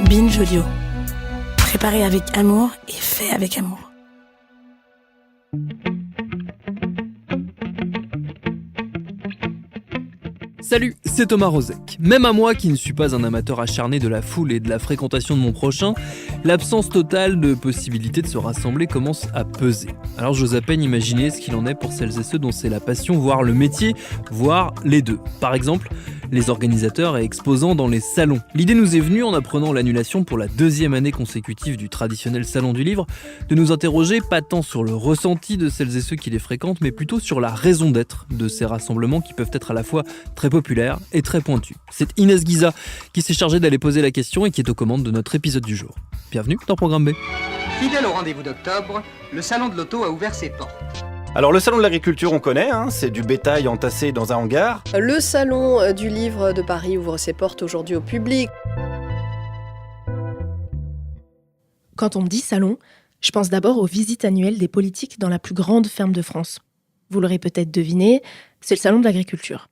Binge Audio. Préparé avec amour et fait avec amour. Salut, c'est Thomas Rozek. Même à moi qui ne suis pas un amateur acharné de la foule et de la fréquentation de mon prochain, l'absence totale de possibilité de se rassembler commence à peser. Alors j'ose à peine imaginer ce qu'il en est pour celles et ceux dont c'est la passion, voire le métier, voire les deux. Par exemple, les organisateurs et exposants dans les salons. L'idée nous est venue en apprenant l'annulation pour la 2e année consécutive du traditionnel salon du livre, de nous interroger pas tant sur le ressenti de celles et ceux qui les fréquentent, mais plutôt sur la raison d'être de ces rassemblements qui peuvent être à la fois très populaire et très pointu. C'est Inès Guiza qui s'est chargée d'aller poser la question et qui est aux commandes de notre épisode du jour. Bienvenue dans Programme B. Fidèle au rendez-vous d'octobre, le salon de l'auto a ouvert ses portes. Alors le salon de l'agriculture on connaît, c'est du bétail entassé dans un hangar. Le salon du livre de Paris ouvre ses portes aujourd'hui au public. Quand on me dit salon, je pense d'abord aux visites annuelles des politiques dans la plus grande ferme de France. Vous l'aurez peut-être deviné, c'est le salon de l'agriculture.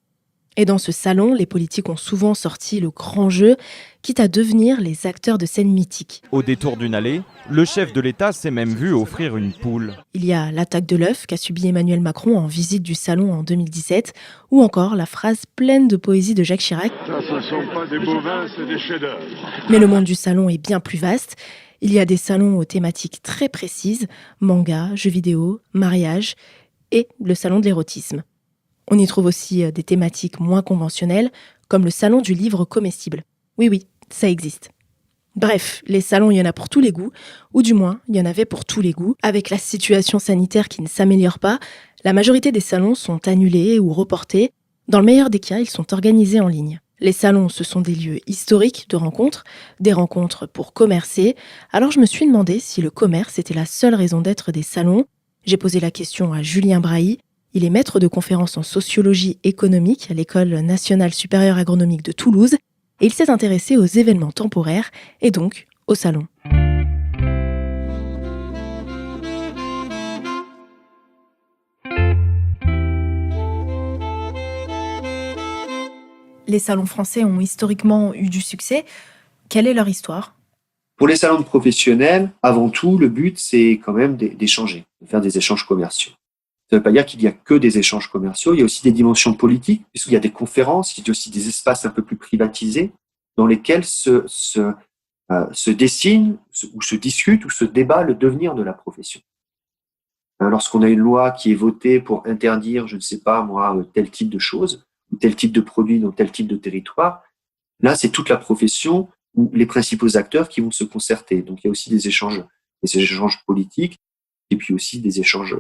Et dans ce salon, les politiques ont souvent sorti le grand jeu, quitte à devenir les acteurs de scènes mythiques. Au détour d'une allée, le chef de l'État s'est même vu offrir une poule. Il y a l'attaque de l'œuf qu'a subi Emmanuel Macron en visite du salon en 2017, ou encore la phrase pleine de poésie de Jacques Chirac. Ça, ce ne sont pas des bovins, c'est des chefs-d'œuvre. Mais le monde du salon est bien plus vaste. Il y a des salons aux thématiques très précises, manga, jeux vidéo, mariage, et le salon de l'érotisme. On y trouve aussi des thématiques moins conventionnelles, comme le salon du livre comestible. Oui, ça existe. Bref, les salons, il y en a pour tous les goûts, ou du moins, il y en avait pour tous les goûts. Avec la situation sanitaire qui ne s'améliore pas, la majorité des salons sont annulés ou reportés. Dans le meilleur des cas, ils sont organisés en ligne. Les salons, ce sont des lieux historiques de rencontres, des rencontres pour commercer. Alors je me suis demandé si le commerce était la seule raison d'être des salons. J'ai posé la question à Julien Brailly. Il est maître de conférences en sociologie économique à l'École nationale supérieure agronomique de Toulouse et il s'est intéressé aux événements temporaires et donc au salon. Les salons français ont historiquement eu du succès. Quelle est leur histoire ? Pour les salons de professionnels, avant tout, le but, c'est quand même d'échanger, de faire des échanges commerciaux. Ça ne veut pas dire qu'il n'y a que des échanges commerciaux, il y a aussi des dimensions politiques, puisqu'il y a des conférences, il y a aussi des espaces un peu plus privatisés dans lesquels se dessine ou se discute ou se débat le devenir de la profession. Lorsqu'on a une loi qui est votée pour interdire, je ne sais pas moi, tel type de choses, ou tel type de produit dans tel type de territoire, là c'est toute la profession ou les principaux acteurs qui vont se concerter. Donc il y a aussi des échanges politiques et puis aussi des échanges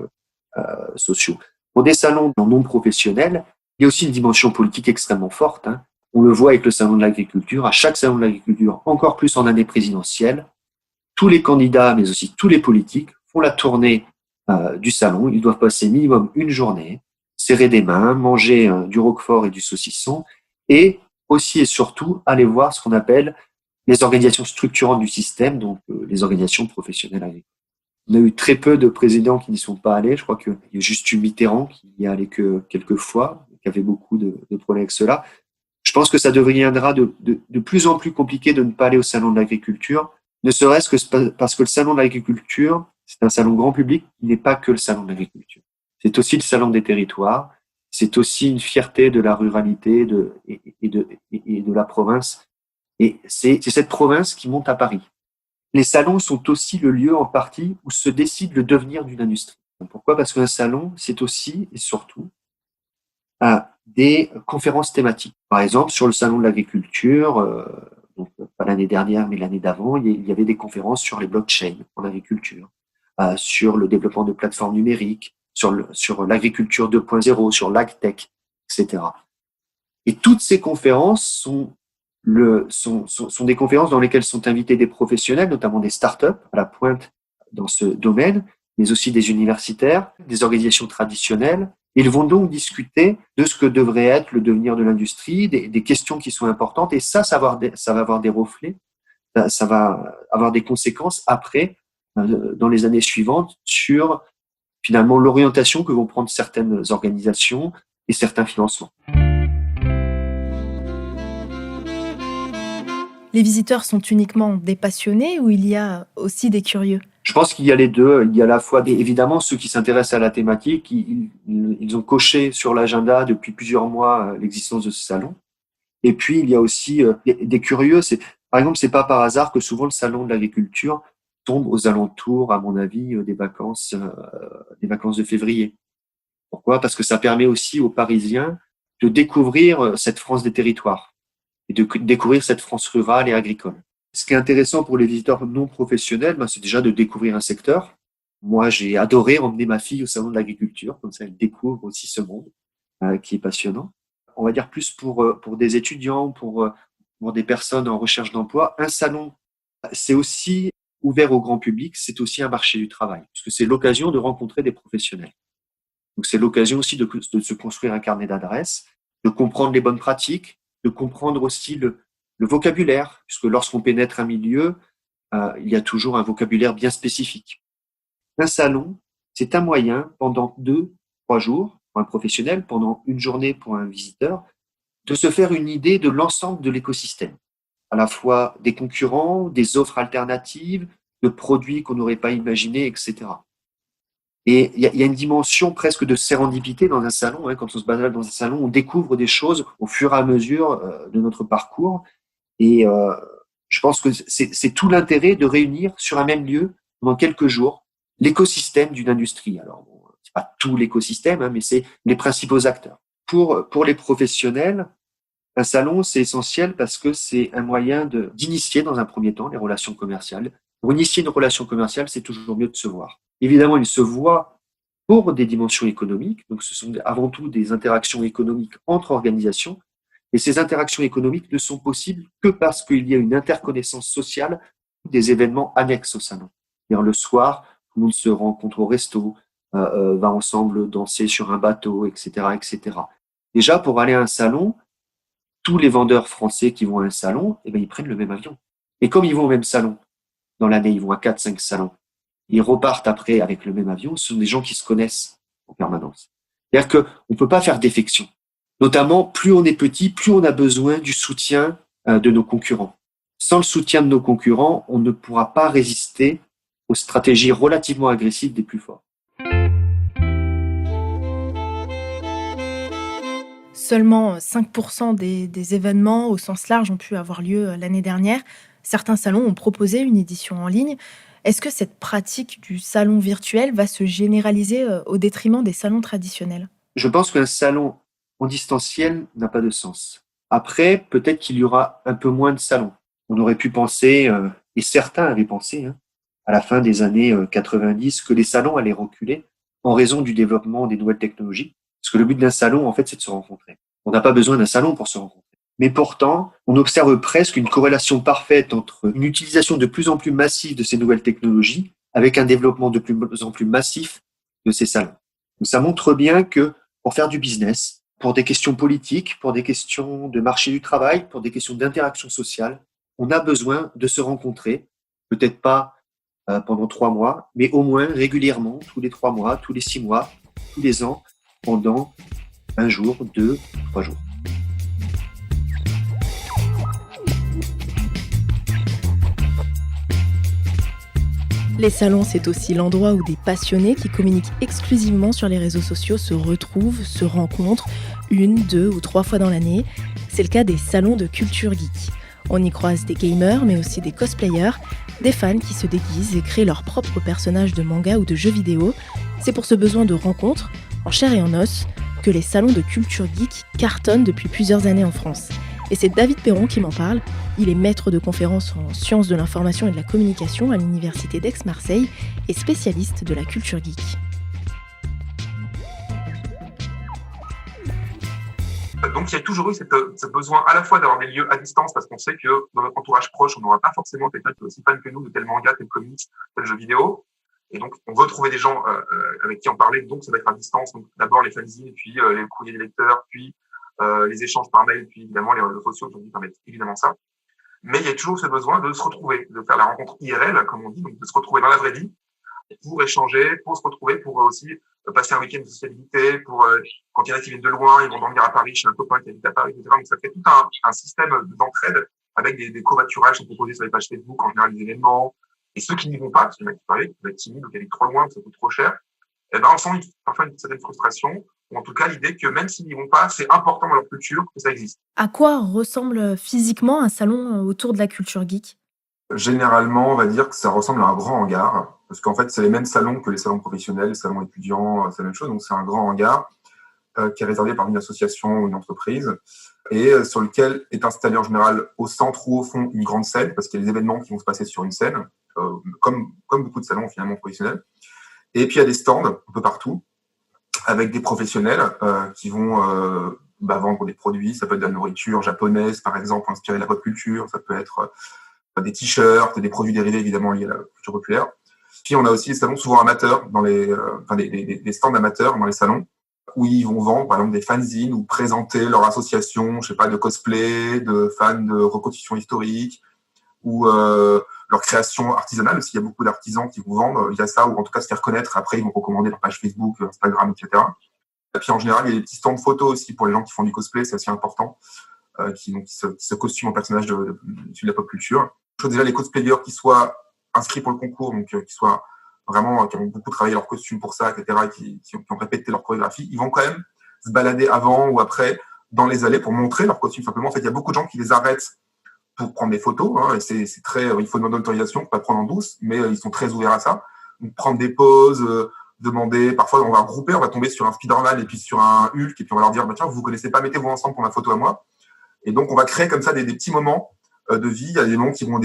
sociaux. Pour des salons non professionnels, il y a aussi une dimension politique extrêmement forte. On le voit avec le salon de l'agriculture. À chaque salon de l'agriculture, encore plus en année présidentielle, tous les candidats, mais aussi tous les politiques, font la tournée du salon. Ils doivent passer minimum une journée, serrer des mains, manger du roquefort et du saucisson, et aussi et surtout aller voir ce qu'on appelle les organisations structurantes du système, donc les organisations professionnelles agricoles. On a eu très peu de présidents qui n'y sont pas allés. Je crois qu'il y a juste eu Mitterrand qui y est allé que quelques fois, qui avait beaucoup de problèmes avec cela. Je pense que ça deviendra de plus en plus compliqué de ne pas aller au salon de l'agriculture, ne serait-ce que parce que le salon de l'agriculture, c'est un salon grand public, il n'est pas que le salon de l'agriculture. C'est aussi le salon des territoires, c'est aussi une fierté de la ruralité et de la province. Et c'est cette province qui monte à Paris. Les salons sont aussi le lieu en partie où se décide le devenir d'une industrie. Pourquoi ? Parce qu'un salon, c'est aussi et surtout des conférences thématiques. Par exemple, sur le salon de l'agriculture, donc pas l'année dernière, mais l'année d'avant, il y avait des conférences sur les blockchains en agriculture, sur le développement de plateformes numériques, sur l'agriculture 2.0, sur l'agtech, etc. Et toutes ces conférences sont des conférences dans lesquelles sont invités des professionnels, notamment des startups à la pointe dans ce domaine, mais aussi des universitaires, des organisations traditionnelles. Ils vont donc discuter de ce que devrait être le devenir de l'industrie, des questions qui sont importantes, et ça va avoir des reflets, ça va avoir des conséquences après, dans les années suivantes, sur finalement l'orientation que vont prendre certaines organisations et certains financements. Les visiteurs sont uniquement des passionnés ou il y a aussi des curieux? Je pense qu'il y a les deux. Il y a à la fois, évidemment, ceux qui s'intéressent à la thématique. Ils ont coché sur l'agenda depuis plusieurs mois l'existence de ce salon. Et puis, il y a aussi des curieux. Par exemple, c'est pas par hasard que souvent le salon de l'agriculture tombe aux alentours, à mon avis, des vacances de février. Pourquoi? Parce que ça permet aussi aux Parisiens de découvrir cette France des territoires et de découvrir cette France rurale et agricole. Ce qui est intéressant pour les visiteurs non professionnels, c'est déjà de découvrir un secteur. Moi, j'ai adoré emmener ma fille au salon de l'agriculture, comme ça elle découvre aussi ce monde qui est passionnant. On va dire plus pour des étudiants, pour des personnes en recherche d'emploi. Un salon, c'est aussi ouvert au grand public, c'est aussi un marché du travail, puisque c'est l'occasion de rencontrer des professionnels. Donc c'est l'occasion aussi de se construire un carnet d'adresses, de comprendre les bonnes pratiques, de comprendre aussi le vocabulaire, puisque lorsqu'on pénètre un milieu, il y a toujours un vocabulaire bien spécifique. Un salon, c'est un moyen pendant 2-3 jours pour un professionnel, pendant une journée pour un visiteur, de se faire une idée de l'ensemble de l'écosystème, à la fois des concurrents, des offres alternatives, de produits qu'on n'aurait pas imaginés, etc. Et il y a une dimension presque de sérendipité dans un salon. Quand on se balade dans un salon, on découvre des choses au fur et à mesure de notre parcours. Et je pense que c'est tout l'intérêt de réunir sur un même lieu, pendant quelques jours, l'écosystème d'une industrie. Alors, bon, c'est pas tout l'écosystème, mais c'est les principaux acteurs. Pour les professionnels, un salon, c'est essentiel parce que c'est un moyen d'initier dans un premier temps les relations commerciales. Pour initier une relation commerciale, c'est toujours mieux de se voir. Évidemment, ils se voient pour des dimensions économiques. Donc, ce sont avant tout des interactions économiques entre organisations. Et ces interactions économiques ne sont possibles que parce qu'il y a une interconnaissance sociale des événements annexes au salon. C'est-à-dire le soir, tout le monde se rencontre au resto, va ensemble danser sur un bateau, etc., etc. Déjà, pour aller à un salon, tous les vendeurs français qui vont à un salon, ils prennent le même avion. Et comme ils vont au même salon, dans l'année, ils vont à 4-5 salons. Ils repartent après avec le même avion. Ce sont des gens qui se connaissent en permanence. C'est-à-dire qu'on ne peut pas faire défection. Notamment, plus on est petit, plus on a besoin du soutien de nos concurrents. Sans le soutien de nos concurrents, on ne pourra pas résister aux stratégies relativement agressives des plus forts. Seulement 5% des événements au sens large ont pu avoir lieu l'année dernière. Certains salons ont proposé une édition en ligne. Est-ce que cette pratique du salon virtuel va se généraliser au détriment des salons traditionnels? Je pense qu'un salon en distanciel n'a pas de sens. Après, peut-être qu'il y aura un peu moins de salons. On aurait pu penser, et certains avaient pensé, à la fin des années 90, que les salons allaient reculer en raison du développement des nouvelles technologies. Parce que le but d'un salon, en fait, c'est de se rencontrer. On n'a pas besoin d'un salon pour se rencontrer. Mais pourtant, on observe presque une corrélation parfaite entre une utilisation de plus en plus massive de ces nouvelles technologies avec un développement de plus en plus massif de ces salons. Donc, ça montre bien que pour faire du business, pour des questions politiques, pour des questions de marché du travail, pour des questions d'interaction sociale, on a besoin de se rencontrer, peut-être pas pendant 3 mois, mais au moins régulièrement, tous les 3 mois, tous les 6 mois, tous les ans, pendant 1 jour, 2, 3 jours. Les salons, c'est aussi l'endroit où des passionnés qui communiquent exclusivement sur les réseaux sociaux se retrouvent, se rencontrent 1, 2 ou 3 fois dans l'année. C'est le cas des salons de culture geek. On y croise des gamers, mais aussi des cosplayers, des fans qui se déguisent et créent leurs propres personnages de manga ou de jeux vidéo. C'est pour ce besoin de rencontres, en chair et en os, que les salons de culture geek cartonnent depuis plusieurs années en France. Et c'est David Perron qui m'en parle. Il est maître de conférences en sciences de l'information et de la communication à l'université d'Aix-Marseille et spécialiste de la culture geek. Donc il y a toujours eu ce besoin à la fois d'avoir des lieux à distance parce qu'on sait que dans notre entourage proche, on n'aura pas forcément quelqu'un qui est aussi fan que nous de tel manga, tel comics, tel jeu vidéo. Et donc on veut trouver des gens avec qui en parler, donc ça va être à distance. Donc d'abord les fanzines, puis les courriers des lecteurs, puis les échanges par mail, puis évidemment les réseaux sociaux aujourd'hui permettent évidemment ça. Mais il y a toujours ce besoin de se retrouver, de faire la rencontre IRL, comme on dit, donc de se retrouver dans la vraie vie, pour échanger, pour se retrouver, pour aussi passer un week-end de sociabilité, pour quand il y en a qui viennent de loin, ils vont dormir à Paris chez un copain qui habite à Paris, etc. Donc ça fait tout un système d'entraide avec des covoiturages qui sont proposés sur les pages Facebook, en général des événements. Et ceux qui n'y vont pas, parce qu'il y en a qui parlaient, qui peuvent être timides ou qui allaient trop loin, que ça coûte trop cher, eh ben, on sent parfois une certaine frustration, ou en tout cas l'idée que même s'ils n'y vont pas, c'est important dans leur culture que ça existe. À quoi ressemble physiquement un salon autour de la culture geek? Généralement, on va dire que ça ressemble à un grand hangar, parce qu'en fait, c'est les mêmes salons que les salons professionnels, les salons étudiants, c'est la même chose. Donc, c'est un grand hangar qui est réservé par une association ou une entreprise et sur lequel est installé en général au centre ou au fond une grande scène, parce qu'il y a des événements qui vont se passer sur une scène, comme beaucoup de salons finalement professionnels. Et puis, il y a des stands un peu partout avec des professionnels qui vont vendre des produits. Ça peut être de la nourriture japonaise, par exemple, inspirée de la pop culture. Ça peut être des t-shirts, des produits dérivés évidemment liés à la culture populaire. Puis on a aussi des salons souvent amateurs, des stands amateurs dans les salons, où ils vont vendre par exemple des fanzines ou présenter leur association, je sais pas, de cosplay, de fans de reconstitution historique, ou leur création artisanale. Aussi, il y a beaucoup d'artisans qui vont vendre via ça, ou en tout cas se faire connaître. Après, ils vont recommander leur page Facebook, Instagram, etc. Et puis en général, il y a des petits stands photos aussi pour les gens qui font du cosplay, c'est assez important, qui se costument en personnage de la pop culture. Il faut déjà les cosplayers qui soient inscrits pour le concours, donc qui soient vraiment, qui ont beaucoup travaillé leur costume pour ça, etc., et qui ont répété leur chorégraphie. Ils vont quand même se balader avant ou après dans les allées pour montrer leur costume. Simplement, en fait, il y a beaucoup de gens qui les arrêtent pour prendre des photos, hein, et c'est très, il faut demander l'autorisation pour pas prendre en douce, mais ils sont très ouverts à ça. Donc, prendre des poses, demander, parfois on va regrouper, on va tomber sur un Spider-Man et puis sur un Hulk, et puis on va leur dire, tiens, vous connaissez pas, mettez-vous ensemble pour ma photo à moi. Et donc, on va créer comme ça des petits moments de vie. Il y a des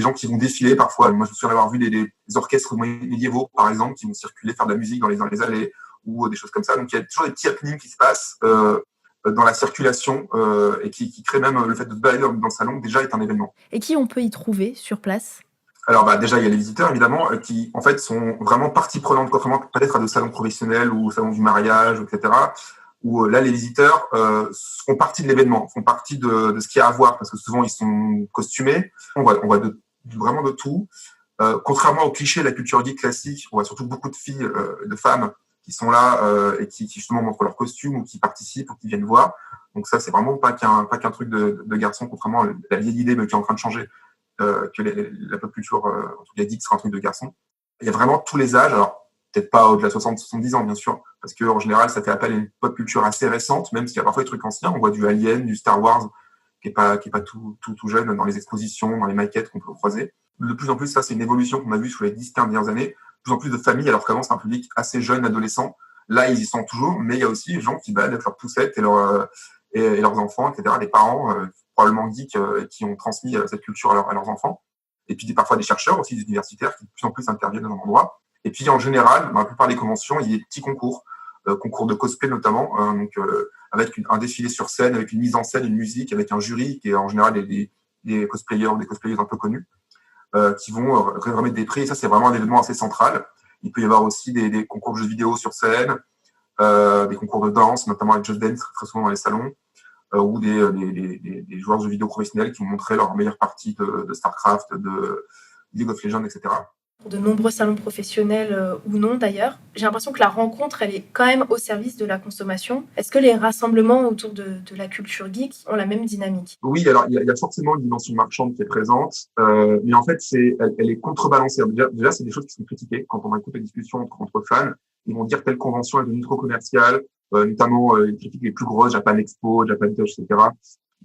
gens qui vont défiler parfois. Moi, je me souviens d'avoir vu des orchestres médiévaux, par exemple, qui vont circuler, faire de la musique dans les allées, ou des choses comme ça. Donc, il y a toujours des petits happenings qui se passent dans la circulation et qui créent même le fait de se balader dans le salon, déjà est un événement. Et qui on peut y trouver sur place? Alors, déjà, il y a les visiteurs, évidemment, qui, en fait, sont vraiment partie prenante, contrairement peut-être à des salons professionnels ou au salon du mariage, etc., où là, les visiteurs font partie de l'événement, font partie de ce qu'il y a à voir, parce que souvent, ils sont costumés. On voit vraiment de tout. Contrairement aux clichés de la culture geek classique, on voit surtout beaucoup de filles, de femmes qui sont là et qui justement montrent leur costume ou qui participent ou qui viennent voir. Donc ça, c'est vraiment pas qu'un truc de garçon, contrairement à la vieille idée mais qui est en train de changer, que la pop culture, en tout cas geek, sera un truc de garçon. Il y a vraiment tous les âges. Alors, peut-être pas au-delà de 60-70 ans, bien sûr, parce qu'en général, ça fait appel à une pop culture assez récente, même s'il y a parfois des trucs anciens. On voit du Alien, du Star Wars, qui est pas tout jeune dans les expositions, dans les maquettes qu'on peut croiser. De plus en plus, ça, c'est une évolution qu'on a vue sur les 10-15 dernières années. De plus en plus de familles, alors qu'avant, c'est un public assez jeune, adolescent. Là, ils y sont toujours, mais il y a aussi des gens qui baladent avec leurs poussettes et leurs enfants, etc., des parents, probablement geeks, qui ont transmis cette culture à leurs enfants. Et puis, parfois des chercheurs aussi, des universitaires, qui de plus en plus interviennent dans l'endroit. Et puis, en général, dans la plupart des conventions, il y a des petits concours de cosplay notamment, avec un défilé sur scène, avec une mise en scène, une musique, avec un jury qui est en général des cosplayers ou des cosplayeuses un peu connus, qui vont remettre des prix. Et ça, c'est vraiment un événement assez central. Il peut y avoir aussi des concours de jeux vidéo sur scène, des concours de danse, notamment avec Just Dance, très souvent dans les salons, ou des joueurs de jeux vidéo professionnels qui vont montrer leur meilleure partie de StarCraft, de League of Legends, etc. De nombreux salons professionnels ou non d'ailleurs, j'ai l'impression que la rencontre, elle est quand même au service de la consommation. Est-ce que les rassemblements autour de la culture geek ont la même dynamique? Oui, alors il y a forcément une dimension marchande qui est présente, mais en fait, elle est contrebalancée. Déjà, c'est des choses qui sont critiquées quand on écoute les discussions entre fans. Ils vont dire telle convention est devenue trop commerciale, notamment les critiques les plus grosses, Japan Expo, Japan Touch, etc.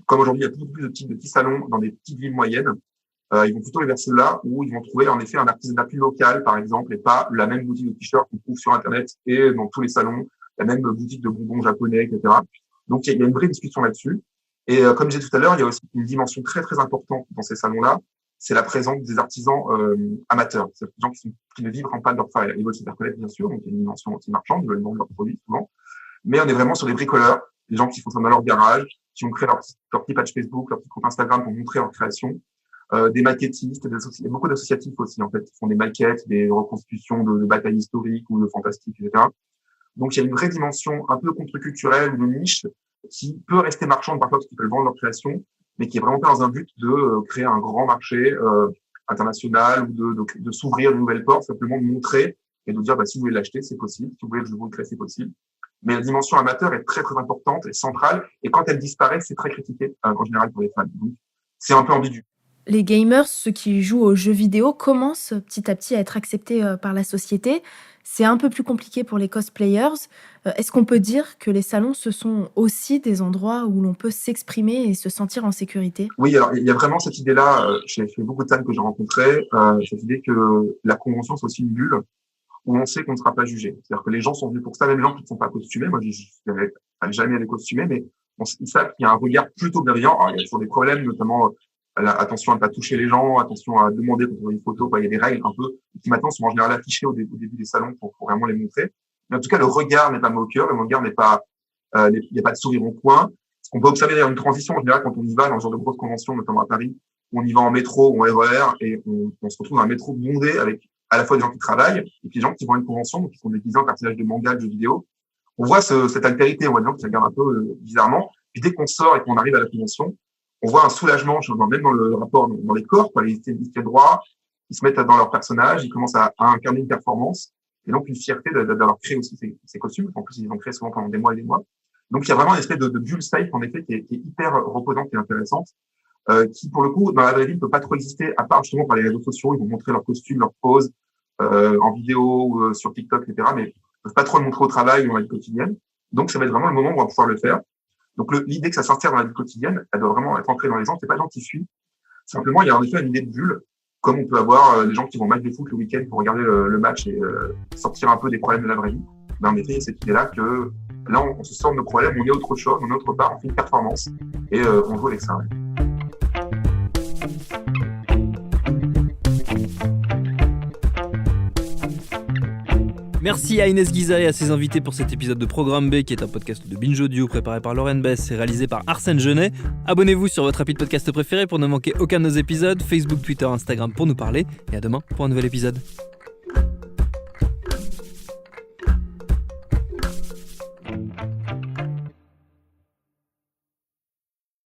Comme aujourd'hui, il y a beaucoup plus de petits salons dans des petites villes moyennes. Ils vont plutôt aller vers ceux-là où ils vont trouver en effet un artisanat plus local, par exemple, et pas la même boutique de t-shirts qu'on trouve sur Internet et dans tous les salons, la même boutique de bonbons japonais, etc. Donc, il y a une vraie discussion là-dessus. Et comme je disais tout à l'heure, il y a aussi une dimension très, très importante dans ces salons-là, c'est la présence des artisans amateurs. C'est des gens qui ne vivent pas de leur travail. Ils veulent se faire connaître, bien sûr, donc il y a une dimension aussi marchande, ils veulent vendre leurs produits souvent. Mais on est vraiment sur des bricoleurs, des gens qui font ça dans leur garage, qui ont créé leur petit page Facebook, leur petit compte Instagram pour montrer leur création. Des maquettistes, il y a beaucoup d'associatifs aussi, en fait, qui font des maquettes, des reconstitutions de batailles historiques ou de fantastiques, etc. Donc, il y a une vraie dimension un peu contre-culturelle ou de niche qui peut rester marchande parfois parce qu'ils peuvent vendre leur création, mais qui est vraiment pas dans un but de créer un grand marché international ou de s'ouvrir de nouvelles portes, simplement de montrer et de dire, si vous voulez l'acheter, c'est possible, si vous voulez que je vous le crée, c'est possible. Mais la dimension amateur est très, très importante et centrale, et quand elle disparaît, c'est très critiqué, en général, pour les fans. Donc, c'est un peu ambigu. Les gamers, ceux qui jouent aux jeux vidéo, commencent petit à petit à être acceptés par la société. C'est un peu plus compliqué pour les cosplayers. Est-ce qu'on peut dire que les salons, ce sont aussi des endroits où l'on peut s'exprimer et se sentir en sécurité? Oui, alors il y a vraiment cette idée-là, chez beaucoup de fans que j'ai rencontrés, cette idée que la convention, c'est aussi une bulle où on sait qu'on ne sera pas jugé. C'est-à-dire que les gens sont venus pour ça, même les gens qui ne sont pas costumés. Moi, je n'avais jamais allé costumé, mais ils savent qu'il y a un regard plutôt bienveillant. Alors, il y a toujours des problèmes, notamment attention à ne pas toucher les gens, attention à demander quand on veut une photo. Il y a des règles un peu qui maintenant sont en général affichées au début des salons pour vraiment les montrer. Mais en tout cas, le regard n'est pas moqueur, le regard n'est pas, il n'y a pas de sourire en coin. On peut observer d'ailleurs une transition en général quand on y va dans ce genre de grosses conventions, notamment à Paris, où on y va en métro ou en RER et on se retrouve dans un métro bondé avec à la fois des gens qui travaillent et puis des gens qui vont à une convention, donc qui sont déguisés en personnages de manga, de jeux vidéo. On voit cette altérité, on voit des gens qui se regardent un peu bizarrement. Et dès qu'on sort et qu'on arrive à la convention, on voit un soulagement, même dans le rapport, dans les corps, ils tiennent droit, ils se mettent dans leur personnage, ils commencent à incarner une performance, et donc une fierté d'avoir créé aussi ces costumes. En plus, ils ont créé souvent pendant des mois et des mois. Donc, il y a vraiment une espèce de bulle safe, en effet, qui est hyper reposante et intéressante, qui, pour le coup, dans la vraie vie, ne peut pas trop exister, à part justement par les réseaux sociaux. Ils vont montrer leurs costumes, leurs poses, en vidéo ou sur TikTok, etc., mais ils ne peuvent pas trop le montrer au travail ou dans la vie quotidienne. Donc, ça va être vraiment le moment où on va pouvoir le faire. Donc, l'idée que ça s'insère dans la vie quotidienne, elle doit vraiment être ancrée dans les gens. C'est pas les gens qui suivent. Simplement, il y a en effet une idée de bulle, comme on peut avoir des gens qui vont au match de foot le week-end pour regarder le match et sortir un peu des problèmes de la vraie vie. Mais en effet, il y a cette idée-là que là, on se sort de nos problèmes, on est autre chose, on est autre part, on fait une performance et on joue avec ça. Ouais. Merci à Inès Guiza et à ses invités pour cet épisode de Programme B, qui est un podcast de Binge Audio préparé par Lauren Bess et réalisé par Arsène Genet. Abonnez-vous sur votre appli de podcast préféré pour ne manquer aucun de nos épisodes, Facebook, Twitter, Instagram pour nous parler, et à demain pour un nouvel épisode.